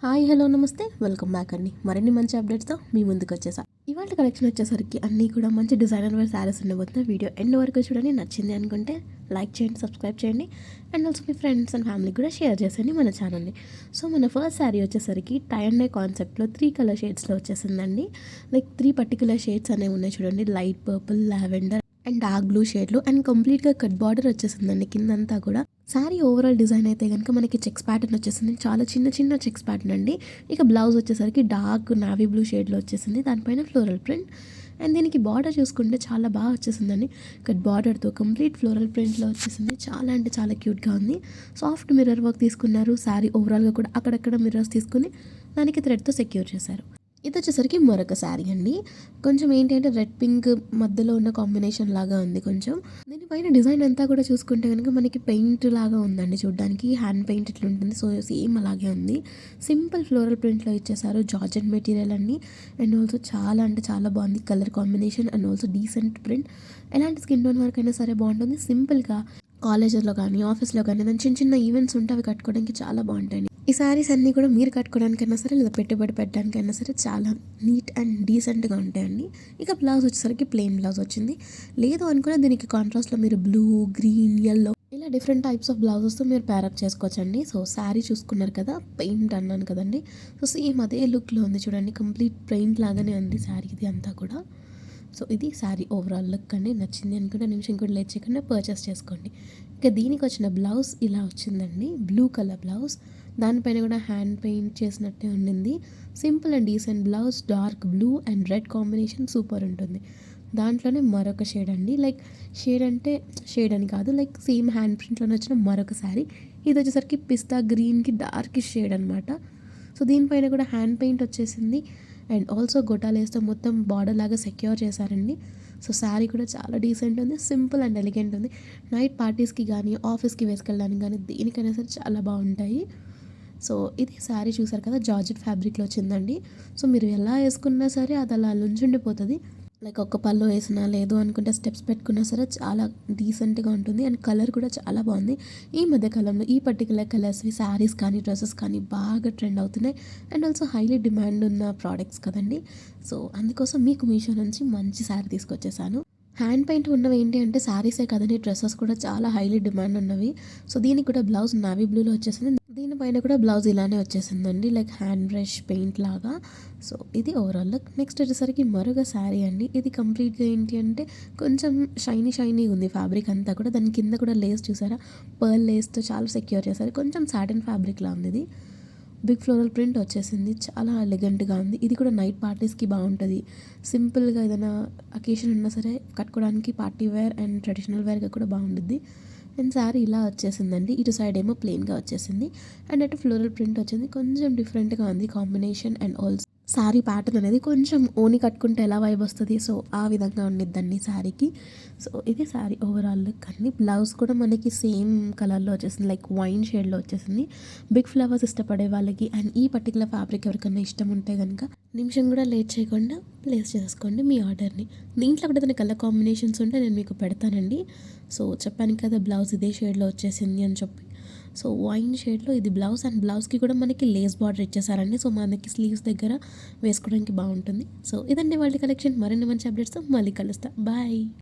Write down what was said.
Hi hello నమస్తే welcome back అండి. మరిన్ని మంచి అప్డేట్స్తో మీ ముందుకు వచ్చేసా. ఇవాళ కలెక్షన్ వచ్చేసరికి అన్నీ కూడా మంచి డిజైనర్ వేర్ శారీస్ ఉండబోతున్నాయి. వీడియో ఎండ్ వరకు చూడండి. నచ్చింది అనుకుంటే లైక్ చేయండి, సబ్స్క్రైబ్ చేయండి and also me friends and ఫ్యామిలీకి కూడా షేర్ చేసేయండి మన ఛానల్ని. సో మన ఫస్ట్ శారీ వచ్చేసరికి టై అండ్ డై కాన్సెప్ట్లో 3 కలర్ షేడ్స్లో వచ్చేసిందండి. లైక్ 3 పర్టికులర్ షేడ్స్ అనేవి ఉన్నాయి చూడండి. Light purple, lavender and dark blue షేడ్లో అండ్ కంప్లీట్గా కట్ బార్డర్ వచ్చేసిందండి కిందంతా కూడా. శారీ ఓవరాల్ డిజైన్ అయితే కనుక మనకి చెక్స్ ప్యాటర్న్ వచ్చేసింది. చాలా చిన్న చిన్న చెక్స్ ప్యాటర్న్ అండి. ఇక బ్లౌజ్ వచ్చేసరికి డార్క్ నావీ బ్లూ షేడ్లో వచ్చేసింది. దానిపైన ఫ్లోరల్ ప్రింట్ అండ్ దీనికి బార్డర్ చూసుకుంటే చాలా బాగా వచ్చేసిందండి. కట్ బార్డర్తో కంప్లీట్ ఫ్లోరల్ ప్రింట్లో వచ్చేసింది. చాలా అంటే చాలా క్యూట్గా ఉంది. సాఫ్ట్ మిర్రర్ వర్క్ తీసుకున్నారు. శారీ ఓవరాల్గా కూడా అక్కడక్కడ మిర్రర్స్ తీసుకుని దానికి థ్రెడ్తో సెక్యూర్ చేశారు. ఇది వచ్చేసరికి మరొక శారీ అండి. కొంచెం ఏంటంటే రెడ్ పింక్ మధ్యలో ఉన్న కాంబినేషన్ లాగా ఉంది. కొంచెం దీనిపైన డిజైన్ అంతా కూడా చూసుకుంటే కనుక మనకి పెయింట్ లాగా ఉందండి. చూడడానికి హ్యాండ్ పెయింట్ ఇట్లా ఉంటుంది. సో సేమ్ అలాగే ఉంది. సింపుల్ ఫ్లోరల్ ప్రింట్లో ఇచ్చేసారు. జార్జెట్ మెటీరియల్ అండి అండ్ ఆల్సో చాలా అంటే చాలా బాగుంది. Colour combination and also decent print. ఎలాంటి స్కిన్ టోన్ వరకు అయినా సరే బాగుంటుంది. సింపుల్గా కాలేజెస్లో కానీ ఆఫీస్లో కానీ ఏదైనా చిన్న చిన్న ఈవెంట్స్ ఉంటే అవి కట్టుకోవడానికి చాలా బాగుంటాయి. ఈ శారీస్ అన్నీ కూడా మీరు కట్టుకోవడానికైనా సరే లేదా పెట్టుబడి పెట్టడానికైనా సరే చాలా నీట్ అండ్ డీసెంట్గా ఉంటాయండి. ఇక బ్లౌజ్ వచ్చేసరికి ప్లెయిన్ బ్లౌజ్ వచ్చింది. లేదు అనుకున్న దీనికి కాంట్రాస్ట్లో మీరు బ్లూ, గ్రీన్, ఎల్లో ఇలా డిఫరెంట్ టైప్స్ ఆఫ్ బ్లౌజెస్తో మీరు ప్యారప్ చేసుకోవచ్చండి. సో శారీ చూసుకున్నారు కదా, పెయింట్ అన్నాను కదండి. సో సేమ్ అదే లుక్లో ఉంది చూడండి. కంప్లీట్ పెయింట్ లాగానే ఉంది శారీ ఇది అంతా కూడా. సో ఇది శారీ ఓవరాల్ లుక్ అండి. నచ్చింది అనుకుంటే నిమిషం కూడా లేట్ చేయకుండా పర్చేస్ చేసుకోండి. ఇక దీనికి వచ్చిన బ్లౌజ్ ఇలా వచ్చిందండి. బ్లూ కలర్ బ్లౌజ్, దానిపైన కూడా హ్యాండ్ పెయింట్ చేసినట్టే ఉండింది. Simple and decent blouse, dark blue and red combination super ఉంటుంది. దాంట్లోనే మరొక షేడ్ అండి. లైక్ షేడ్ అంటే షేడ్ అని కాదు, లైక్ సేమ్ హ్యాండ్ ప్రింట్లోనే వచ్చిన మరొక శారీ. ఇది వచ్చేసరికి పిస్తా గ్రీన్కి డార్క్ షేడ్ అనమాట. సో దీనిపైన కూడా హ్యాండ్ పెయింట్ వచ్చేసింది అండ్ ఆల్సో గొటాలేస్తో మొత్తం బార్డర్ లాగా సెక్యూర్ చేశారండి. సో శారీ కూడా చాలా డీసెంట్ ఉంది. సింపుల్ అండ్ ఎలిగెంట్ ఉంది. నైట్ పార్టీస్కి కానీ ఆఫీస్కి వేసుకెళ్ళడానికి కానీ దేనికైనా సరే చాలా బాగుంటాయి. సో ఇది శారీ చూసారు కదా, జార్జెట్ ఫ్యాబ్రిక్లో వచ్చిందండి. సో మీరు ఎలా వేసుకున్నా సరే అది అలా లుంచుండిపోతుంది. లైక్ ఒక్క పళ్ళు వేసినా లేదు అనుకుంటే స్టెప్స్ పెట్టుకున్నా సరే చాలా డీసెంట్గా ఉంటుంది అండ్ కలర్ కూడా చాలా బాగుంది. ఈ మధ్య కాలంలో ఈ పర్టికులర్ కలర్స్వి శారీస్ కానీ డ్రెస్సెస్ కానీ బాగా ట్రెండ్ అవుతున్నాయి అండ్ ఆల్సో హైలీ డిమాండ్ ఉన్న ప్రోడక్ట్స్ కదండి. సో అందుకోసం మీకు మీషో నుంచి మంచి శారీ తీసుకొచ్చేసాను. హ్యాండ్ పెయింట్ ఉన్నవి ఏంటి అంటే శారీసే కదండి, డ్రెస్సెస్ కూడా చాలా హైలీ డిమాండ్ ఉన్నవి. సో దీనికి కూడా బ్లౌజ్ నావీ బ్లూలో వచ్చేసింది. దీనిపైన కూడా బ్లౌజ్ ఇలానే వచ్చేసిందండి, లైక్ హ్యాండ్ బ్రష్ పెయింట్ లాగా. సో ఇది ఓవరాల్ లుక్. నెక్స్ట్ వచ్చేసరికి మరొక శారీ అండి. ఇది కంప్లీట్గా ఏంటి అంటే కొంచెం షైనీ ఉంది ఫ్యాబ్రిక్ అంతా కూడా. దాని కింద కూడా లేస్ చూసారా, పర్ల్ లేస్తో చాలా సెక్యూర్ చేశారు. కొంచెం సాటిన్ ఫ్యాబ్రిక్లా ఉంది ఇది. బిగ్ ఫ్లోరల్ ప్రింట్ వచ్చేసింది. చాలా ఎలిగెంట్గా ఉంది. ఇది కూడా నైట్ పార్టీస్కి బాగుంటుంది. సింపుల్గా ఏదైనా అకేషన్ ఉన్నా సరే కట్టుకోవడానికి పార్టీ వేర్ అండ్ ట్రెడిషనల్ వేర్గా కూడా బాగుంటుంది. అండ్ శారీ ఇలా వచ్చేసిందండి. ఇటు సైడ్ ఏమో ప్లెయిన్గా వచ్చేసింది అండ్ అటు ఫ్లోరల్ ప్రింట్ వచ్చింది. కొంచెం డిఫరెంట్గా ఉంది combination and also sari pattern అనేది కొంచెం ఓని కట్టుకుంటే ఎలా వైబ్ వస్తుంది, సో ఆ విధంగా ఉండిద్దండి శారీకి. సో ఇది శారీ ఓవరాల్ లుక్ అండి. బ్లౌజ్ కూడా మనకి సేమ్ కలర్లో వచ్చేసింది, లైక్ వైన్ షేడ్లో వచ్చేసింది. బిగ్ ఫ్లవర్స్ ఇష్టపడే వాళ్ళకి అండ్ ఈ పర్టికులర్ ఫ్యాబ్రిక్ ఎవరికైనా ఇష్టం ఉంటే కనుక నిమిషం కూడా లేట్ చేయకుండా ప్లేస్ చేసుకోండి మీ ఆర్డర్ని. దీంట్లో కూడా ఏదైనా కలర్ కాంబినేషన్స్ ఉంటే నేను మీకు పెడతానండి. సో చెప్పాను కదా బ్లౌజ్ ఇదే షేడ్లో వచ్చేసింది అని చెప్పి. సో వైన్ షేడ్లో ఇది బ్లౌజ్ అండ్ బ్లౌజ్కి కూడా మనకి లేస్ బార్డర్ ఇచ్చేసారండి. సో మనకి స్లీవ్స్ దగ్గర వేసుకోవడానికి బాగుంటుంది. సో ఇదండి వాళ్ళ కలెక్షన్. మరిన్ని మంచి అప్డేట్స్తో మళ్ళీ కలుస్తా. బాయ్.